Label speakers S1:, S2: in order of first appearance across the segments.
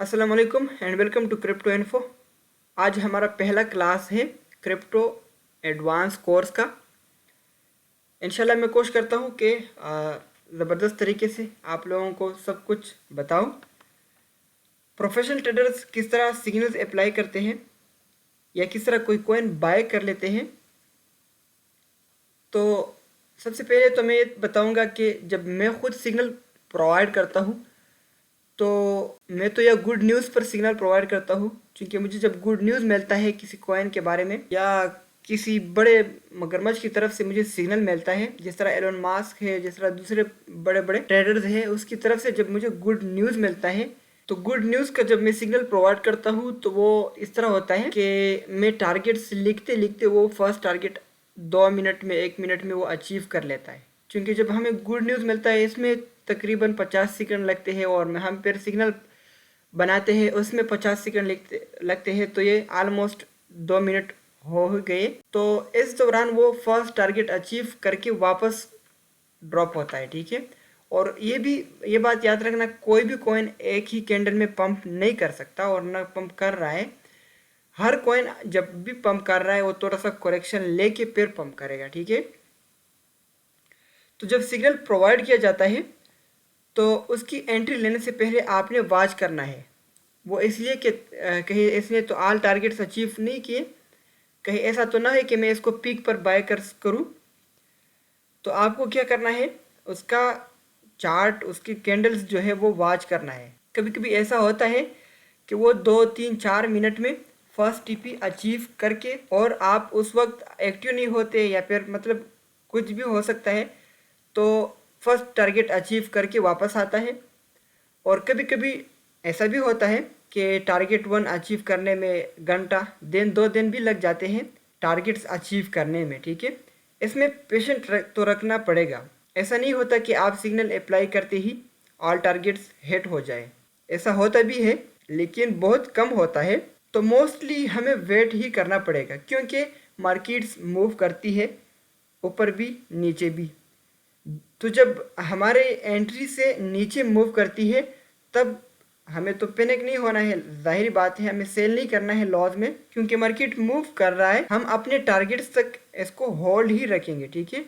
S1: अस्सलाम वालेकुम and welcome to Crypto Info. आज हमारा पहला क्लास है क्रिप्टो एडवांस कोर्स का। इंशाल्लाह मैं कोशिश करता हूँ कि ज़बरदस्त तरीके से आप लोगों को सब कुछ बताऊँ। प्रोफेशनल ट्रेडर्स किस तरह सिग्नल्स अप्लाई करते हैं या किस तरह कोई कॉइन बाय कर लेते हैं। तो सबसे पहले तो मैं ये बताऊँगा कि जब मैं खुद सिग्नल प्रोवाइड करता हूँ तो मैं तो यह गुड न्यूज़ पर सिग्नल प्रोवाइड करता हूँ, क्योंकि मुझे जब गुड न्यूज़ मिलता है किसी कॉइन के बारे में या किसी बड़े मगरमच्छ की तरफ से मुझे सिग्नल मिलता है, जिस तरह एलोन मास्क है, जिस तरह दूसरे बड़े बड़े ट्रेडर्स हैं, उसकी तरफ से जब मुझे गुड न्यूज़ मिलता है तो गुड न्यूज़ का जब मैं सिग्नल प्रोवाइड करता हूँ तो वो इस तरह होता है कि मैं टारगेट्स लिखते लिखते वो फर्स्ट टारगेट 2 मिनट में 1 मिनट में वो अचीव कर लेता है। क्योंकि जब हमें गुड न्यूज़ मिलता है इसमें तकरीबन 50 सेकंड लगते हैं और हम फिर सिग्नल बनाते हैं उसमें 50 सेकंड लगते हैं, तो ये आलमोस्ट 2 मिनट हो गए। तो इस दौरान वो फर्स्ट टारगेट अचीव करके वापस ड्रॉप होता है, ठीक है। और ये बात याद रखना, कोई भी कॉइन एक ही कैंडल में पंप नहीं कर सकता और ना पंप कर रहा है। हर कॉइन जब भी पंप कर रहा है वो थोड़ा सा करेक्शन लेके फिर पंप करेगा, ठीक है। तो जब सिग्नल प्रोवाइड किया जाता है तो उसकी एंट्री लेने से पहले आपने वॉच करना है। वो इसलिए कि कहीं इसने तो ऑल टारगेट्स अचीव नहीं किए, कहीं ऐसा तो ना है कि मैं इसको पीक पर बाय करूं। तो आपको क्या करना है, उसका चार्ट, उसकी कैंडल्स जो है वो वॉच करना है। कभी कभी ऐसा होता है कि वो 2 3 4 मिनट में फर्स्ट टीपी अचीव करके और आप उस वक्त एक्टिव नहीं होते या फिर मतलब कुछ भी हो सकता है, तो फर्स्ट टारगेट अचीव करके वापस आता है। और कभी कभी ऐसा भी होता है कि टारगेट 1 अचीव करने में घंटा दिन 2 दिन भी लग जाते हैं टारगेट्स अचीव करने में, ठीक है। इसमें पेशेंट तो रखना पड़ेगा। ऐसा नहीं होता कि आप सिग्नल अप्लाई करते ही ऑल टारगेट्स हिट हो जाए। ऐसा होता भी है लेकिन बहुत कम होता है। तो मोस्टली हमें वेट ही करना पड़ेगा, क्योंकि मार्केट्स मूव करती है ऊपर भी नीचे भी। तो जब हमारे एंट्री से नीचे मूव करती है तब हमें तो पैनिक नहीं होना है, जाहिर बात है हमें सेल नहीं करना है लॉस में, क्योंकि मार्केट मूव कर रहा है। हम अपने टारगेट्स तक इसको होल्ड ही रखेंगे, ठीक है।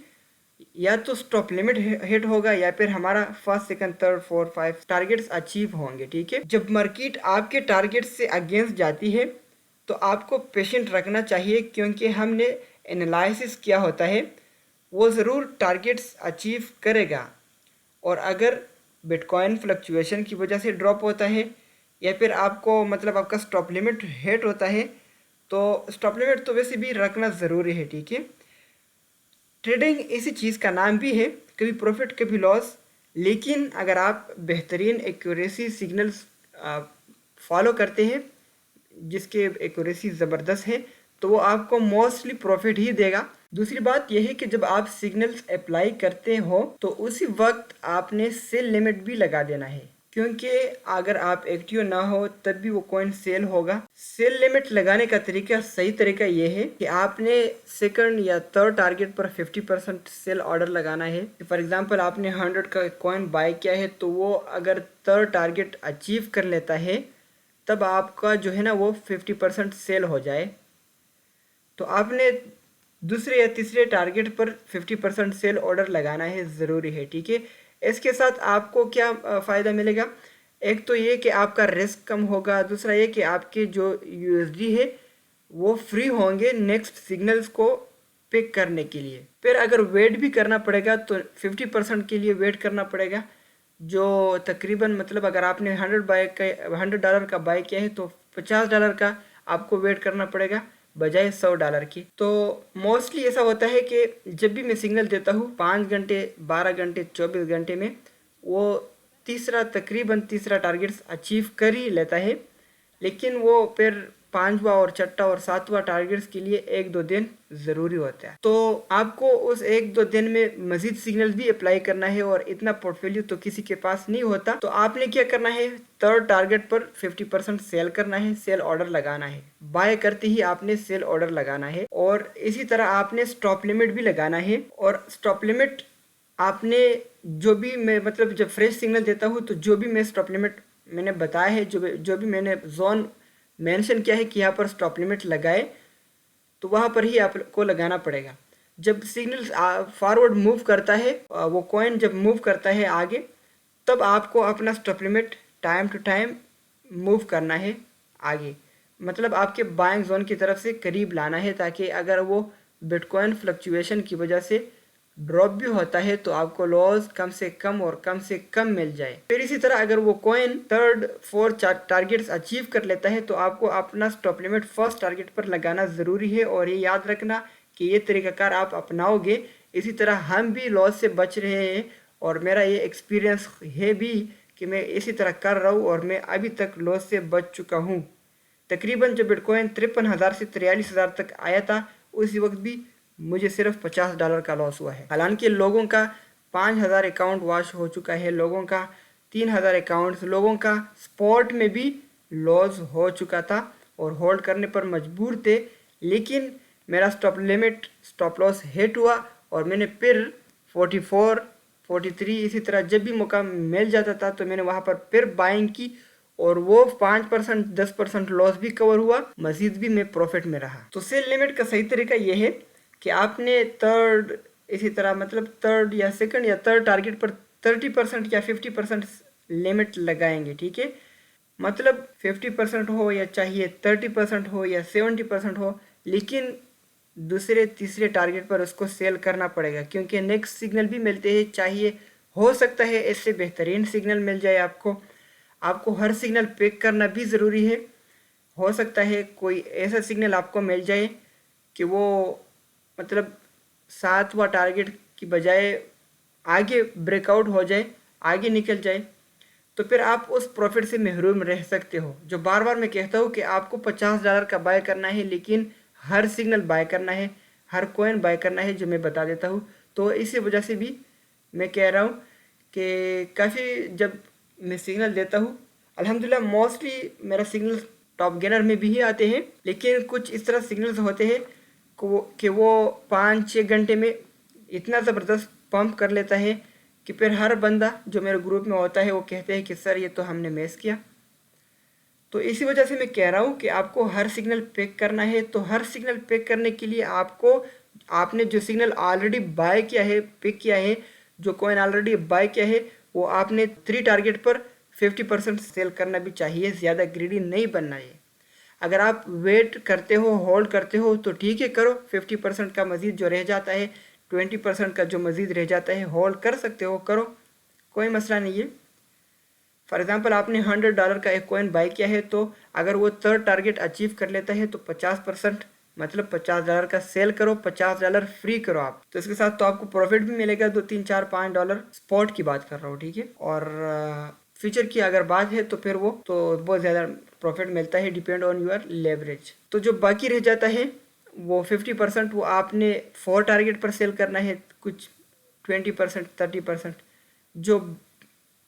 S1: या तो स्टॉप लिमिट हिट होगा या फिर हमारा first second third fourth 5 targets achieve होंगे, ठीक है। जब मार्केट आपके टारगेट से अगेंस्ट जाती है तो आपको पेशेंट रखना चाहिए, क्योंकि हमने एनालिसिस किया होता है वो ज़रूर टारगेट्स अचीव करेगा। और अगर बिटकॉइन फ्लक्चुएशन की वजह से ड्रॉप होता है या फिर आपको मतलब आपका स्टॉप लिमिट हिट होता है, तो स्टॉप लिमिट तो वैसे भी रखना ज़रूरी है, ठीक है। ट्रेडिंग इसी चीज़ का नाम भी है, कभी प्रॉफिट कभी लॉस। लेकिन अगर आप बेहतरीन एक्यूरेसी सिग्नल्स फॉलो करते हैं जिसके एक्यूरेसी ज़बरदस्त है, तो वो आपको मोस्टली प्रॉफिट ही देगा। दूसरी बात यह है कि जब आप सिग्नल्स अप्लाई करते हो तो उसी वक्त आपने सेल लिमिट भी लगा देना है, क्योंकि अगर आप एक्टिव ना हो तब भी वो कॉइन सेल होगा। सेल लिमिट लगाने का तरीका, सही तरीका ये है कि आपने सेकंड या थर्ड टारगेट पर 50% सेल ऑर्डर लगाना है। फॉर एग्जांपल आपने 100 का कॉइन बाय किया है तो वो अगर थर्ड टारगेट अचीव कर लेता है तब आपका जो है ना वो 50% सेल हो जाए। तो आपने दूसरे या तीसरे टारगेट पर 50% सेल ऑर्डर लगाना है, ज़रूरी है, ठीक है। इसके साथ आपको क्या फ़ायदा मिलेगा, एक तो ये कि आपका रिस्क कम होगा, दूसरा ये कि आपके जो यूएसडी है वो फ्री होंगे नेक्स्ट सिग्नल्स को पिक करने के लिए। फिर अगर वेट भी करना पड़ेगा तो 50% के लिए वेट करना पड़ेगा, जो तकरीबन मतलब अगर आपने $100 का बाय किया है तो $50 का आपको वेट करना पड़ेगा बजाय $100 की। तो मोस्टली ऐसा होता है कि जब भी मैं सिग्नल देता हूँ 5 घंटे 12 घंटे 24 घंटे में वो तकरीबन तीसरा टारगेट्स अचीव कर ही लेता है, लेकिन वो फिर 5वां और 6वां और 7वां टारगेट्स के लिए 1-2 दिन ज़रूरी होता है। तो आपको उस 1-2 दिन में मज़ीद सिग्नल भी अप्लाई करना है और इतना पोर्टफोलियो तो किसी के पास नहीं होता। तो आपने क्या करना है, थर्ड टारगेट पर 50% सेल करना है, सेल ऑर्डर लगाना है। बाय करते ही आपने सेल ऑर्डर लगाना है और इसी तरह आपने स्टॉप लिमिट भी लगाना है। और स्टॉप लिमिट आपने जो भी मैं मतलब जब फ्रेश सिग्नल देता हूँ तो जो भी मैं स्टॉप लिमिट میں نے بتایا ہے، جو بھی میں نے زون مینشن کیا ہے کہ یہاں پر اسٹاپ لمٹ لگائے، تو وہاں پر ہی آپ کو لگانا پڑے گا۔ جب سگنل فارورڈ موو کرتا ہے، وہ کوئن جب موو کرتا ہے آگے، تب آپ کو اپنا stop limit time to time move کرنا ہے آگے، مطلب آپ کے بائنگ زون کی طرف سے قریب لانا ہے، تاکہ اگر وہ بٹ کوئن فلکچویشن کی وجہ سے ڈراپ بھی ہوتا ہے تو آپ کو لاس کم سے کم اور کم سے کم مل جائے۔ پھر اسی طرح اگر وہ coin third fourth targets achieve کر لیتا ہے تو آپ کو اپنا اسٹاپ لمٹ فرسٹ ٹارگیٹ پر لگانا ضروری ہے، اور یہ یاد رکھنا کہ یہ طریقہ کار آپ اپناؤ گے، اسی طرح ہم بھی لاس سے بچ رہے ہیں، اور میرا یہ ایکسپیرینس ہے بھی کہ میں اسی طرح کر رہا ہوں، اور میں ابھی تک لاس سے بچ چکا ہوں۔ تقریباً جب بٹ کوئن 53,000 سے 43,000 تک آیا تھا، اسی وقت بھی مجھے صرف $50 کا لاس ہوا ہے۔ حالانکہ لوگوں کا 5,000 اکاؤنٹ واش ہو چکا ہے، لوگوں کا 3,000 اکاؤنٹس، لوگوں کا سپورٹ میں بھی لاس ہو چکا تھا اور ہولڈ کرنے پر مجبور تھے، لیکن میرا اسٹاپ لمٹ اسٹاپ لاس ہٹ ہوا، اور میں نے پھر 44 43 اسی طرح جب بھی موقع مل جاتا تھا تو میں نے وہاں پر پھر بائنگ کی، اور وہ 5% 10% لاس بھی کور ہوا، مزید بھی میں پروفٹ میں رہا۔ تو سیل لمٹ کا صحیح طریقہ یہ ہے کہ آپ نے تھرڈ، اسی طرح مطلب تھرڈ یا سیکنڈ یا تھرڈ ٹارگیٹ پر 30% یا 50% لمٹ لگائیں گے، ٹھیک ہے؟ مطلب 50% ہو یا چاہیے 30% ہو یا 70% ہو، لیکن دوسرے تیسرے ٹارگیٹ پر اس کو سیل کرنا پڑے گا، کیونکہ نیکسٹ سگنل بھی ملتے ہیں، چاہیے ہو سکتا ہے اس سے بہترین سگنل مل جائے آپ کو ہر سگنل پک کرنا بھی ضروری ہے۔ ہو سکتا ہے کوئی ایسا سگنل آپ کو مل جائے کہ وہ مطلب 7واں ٹارگیٹ کی بجائے آگے بریک آؤٹ ہو جائے، آگے نکل جائے، تو پھر آپ اس پروفٹ سے محروم رہ سکتے ہو۔ جو بار بار میں کہتا ہوں کہ آپ کو $50 کا بائی کرنا ہے، لیکن ہر سگنل بائی کرنا ہے، ہر کوئن بائی کرنا ہے، جو میں بتا دیتا ہوں۔ تو اسی وجہ سے بھی میں کہہ رہا ہوں کہ کافی جب میں سگنل دیتا ہوں، الحمدللہ موسٹلی میرا سگنل ٹاپ گینر میں بھی ہی آتے ہیں، لیکن کچھ اس طرح سگنلز ہوتے ہیں کہ وہ 5-6 گھنٹے میں اتنا زبردست پمپ کر لیتا ہے کہ پھر ہر بندہ جو میرے گروپ میں ہوتا ہے وہ کہتے ہیں کہ سر یہ تو ہم نے مس کیا۔ تو اسی وجہ سے میں کہہ رہا ہوں کہ آپ کو ہر سگنل پک کرنا ہے، تو ہر سگنل پک کرنے کے لیے آپ نے جو سگنل آلریڈی بائی کیا ہے، پک کیا ہے، جو کوئن آلریڈی بائی کیا ہے، وہ آپ نے 3 ٹارگیٹ پر 50% سیل کرنا بھی چاہیے، زیادہ گریڈی نہیں بننا ہے۔ اگر آپ ویٹ کرتے ہو، ہولڈ کرتے ہو تو ٹھیک ہے، کرو، 50% کا مزید جو رہ جاتا ہے، 20% کا جو مزید رہ جاتا ہے، ہولڈ کر سکتے ہو، کرو، کوئی مسئلہ نہیں ہے۔ فار ایگزامپل آپ نے $100 کا ایک کوئن بائی کیا ہے، تو اگر وہ تھرڈ ٹارگیٹ اچیو کر لیتا ہے تو 50% مطلب $50 کا سیل کرو، $50 فری کرو آپ، تو اس کے ساتھ تو آپ کو پروفٹ بھی ملے گا، 2 3 4 $5 سپورٹ کی بات کر رہا ہوں، ٹھیک ہے؟ اور فیوچر کی اگر بات ہے تو پھر وہ تو بہت زیادہ پروفٹ ملتا ہے، ڈیپینڈ آن یور لیوریج۔ تو جو باقی رہ جاتا ہے وہ 50% وہ آپ نے 4 ٹارگیٹ پر سیل کرنا ہے، کچھ 20% 30%، جو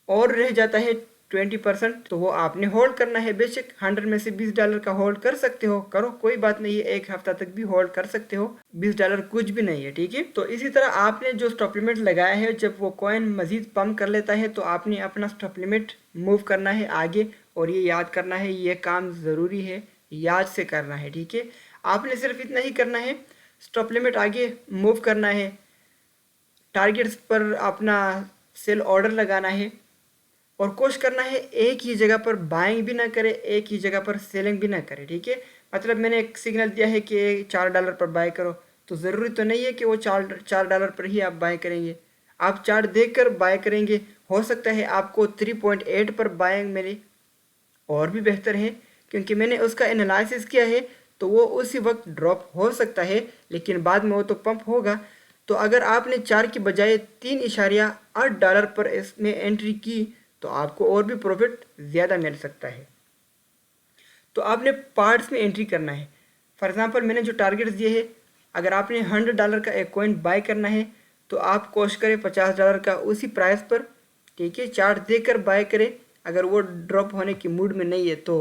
S1: اور رہ جاتا ہے 20%، تو وہ آپ نے ہولڈ کرنا ہے۔ بے شک 100 میں سے $20 کا ہولڈ کر سکتے ہو، کرو، کوئی بات نہیں ہے، ایک ہفتہ تک بھی ہولڈ کر سکتے ہو، $20 کچھ بھی نہیں ہے، ٹھیک ہے؟ تو اسی طرح آپ نے جو اسٹاپ لمٹ لگایا ہے، جب وہ کوئن مزید پمپ کر لیتا ہے تو آپ نے اپنا اسٹاپ لمٹ موو کرنا ہے آگے، اور یہ یاد کرنا ہے، یہ کام ضروری ہے، یاد سے کرنا ہے، ٹھیک ہے؟ آپ نے صرف اتنا ہی کرنا ہے، اسٹاپ لمٹ آگے موو کرنا ہے، ٹارگیٹس پر اپنا سیل آرڈر لگانا ہے، اور کوشش کرنا ہے ایک ہی جگہ پر بائنگ بھی نہ کرے، ایک ہی جگہ پر سیلنگ بھی نہ کرے، ٹھیک ہے؟ مطلب میں نے ایک سگنل دیا ہے کہ $4 پر بائی کرو، تو ضروری تو نہیں ہے کہ وہ $4 پر ہی آپ بائی کریں گے، آپ چارٹ دیکھ کر بائی کریں گے، ہو سکتا ہے آپ کو 3.8 پر بائنگ ملے، اور بھی بہتر ہے، کیونکہ میں نے اس کا انالائسس کیا ہے، تو وہ اسی وقت ڈراپ ہو سکتا ہے، لیکن بعد میں وہ تو پمپ ہوگا۔ تو اگر آپ نے 4 کی بجائے $3.8 پر اس میں انٹری کی تو آپ کو اور بھی پروفٹ زیادہ مل سکتا ہے۔ تو آپ نے پارٹس میں انٹری کرنا ہے۔ فار ایگزامپل میں نے جو ٹارگیٹس دیے ہے، اگر آپ نے $100 کا ایک کوئن بائی کرنا ہے تو آپ کوشش کریں $50 کا اسی پرائس پر، ٹھیک ہے، چارٹ دے کر بائی کریں۔ اگر وہ ڈراپ ہونے کی موڈ میں نہیں ہے تو،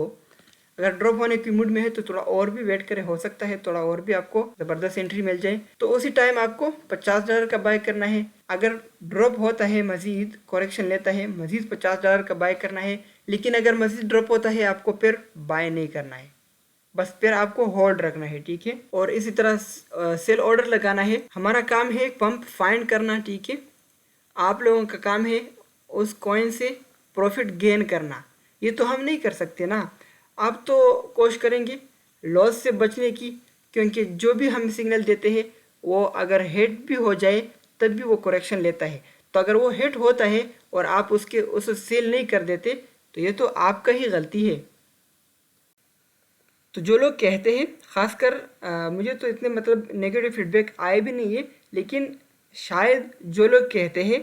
S1: اگر ڈراپ ہونے کی موڈ میں ہے تو تھوڑا اور بھی ویٹ کریں، ہو سکتا ہے تھوڑا اور بھی آپ کو زبردست انٹری مل جائے، تو اسی ٹائم آپ کو $50 کا بائی کرنا ہے۔ اگر ڈراپ ہوتا ہے، مزید کریکشن لیتا ہے، مزید $50 کا بائی کرنا ہے، लेकिन अगर मजीद ड्रॉप होता है आपको फिर बाय नहीं करना है, बस फिर आपको होल्ड रखना है, ठीक है। और इसी तरह सेल ऑर्डर लगाना है। हमारा काम है पंप फाइंड करना, ठीक है। आप लोगों का काम है उस कॉइन से प्रॉफिट गेन करना। ये तो हम नहीं कर सकते ना। आप तो कोशिश करेंगे लॉस से बचने की, क्योंकि जो भी हम सिग्नल देते हैं वो अगर हिट भी हो जाए तब भी वो करेक्शन लेता है। तो अगर वो हिट होता है और आप उसे सेल नहीं कर देते तो ये तो आपका ही गलती है। तो जो लोग कहते हैं, ख़ासकर मुझे तो इतने मतलब नेगेटिव फीडबैक आए भी नहीं है, लेकिन शायद जो लोग कहते हैं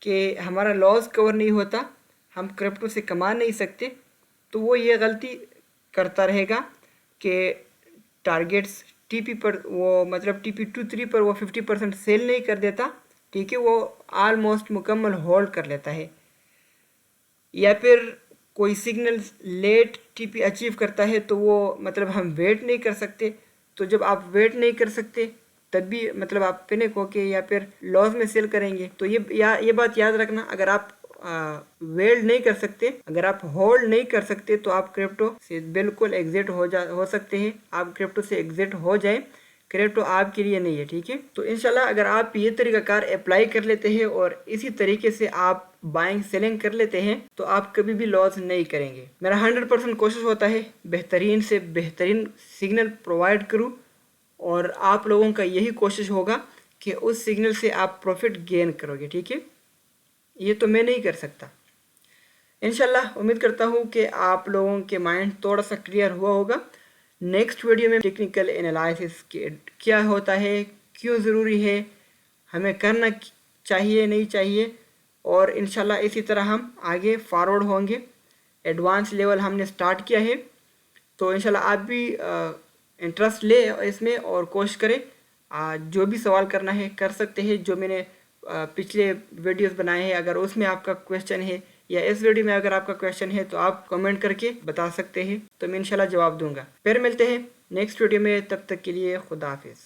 S1: कि हमारा लॉस कवर नहीं होता, हम क्रिप्टो से कमा नहीं सकते, तो वो ये गलती करता रहेगा कि टारगेट्स टीपी पर वो मतलब TP23 पर वो 50% सेल नहीं कर देता, ठीक है। वो आलमोस्ट मुकम्मल होल्ड कर लेता है। या फिर कोई सिग्नल लेट टीपी अचीव करता है तो वो मतलब हम वेट नहीं कर सकते। तो जब आप वेट नहीं कर सकते तब भी मतलब आप पैनिक होके या फिर लॉस में सेल करेंगे। तो ये बात याद रखना, अगर आप वेट नहीं कर सकते, अगर आप होल्ड नहीं कर सकते तो आप क्रिप्टो से बिल्कुल एग्जिट हो सकते हैं। आप क्रिप्टो से एग्जिट हो जाए, क्रिप्टो आपके लिए नहीं है, ठीक है। तो इंशाल्लाह अगर आप ये तरीक़ाकार अप्लाई कर लेते हैं और इसी तरीके से आप बाइंग सेलिंग कर लेते हैं तो आप कभी भी लॉस नहीं करेंगे। मेरा 100% कोशिश होता है बेहतरीन से बेहतरीन सिग्नल प्रोवाइड करूं, और आप लोगों का यही कोशिश होगा कि उस सिग्नल से आप प्रॉफिट गेन करोगे, ठीक है। ये तो मैं नहीं कर सकता। इंशाल्लाह उम्मीद करता हूँ कि आप लोगों के माइंड थोड़ा सा क्लियर हुआ होगा। नेक्स्ट वीडियो में टेक्निकल एनालिसिस क्या होता है, क्यों ज़रूरी है, हमें करना चाहिए नहीं चाहिए, और इंशाल्लाह इसी तरह हम आगे फॉरवर्ड होंगे। एडवांस लेवल हमने स्टार्ट किया है, तो इंशाल्लाह आप भी इंटरेस्ट ले इसमें और कोशिश करें। जो भी सवाल करना है कर सकते हैं। जो मैंने पिछले वीडियोस बनाए हैं, अगर उसमें आपका क्वेश्चन है या इस वीडियो में अगर आपका क्वेश्चन है तो आप कमेंट करके बता सकते हैं, तो मैं इंशाल्लाह जवाब दूंगा। फिर मिलते हैं नेक्स्ट वीडियो में, तब तक के लिए खुदा हाफिज़।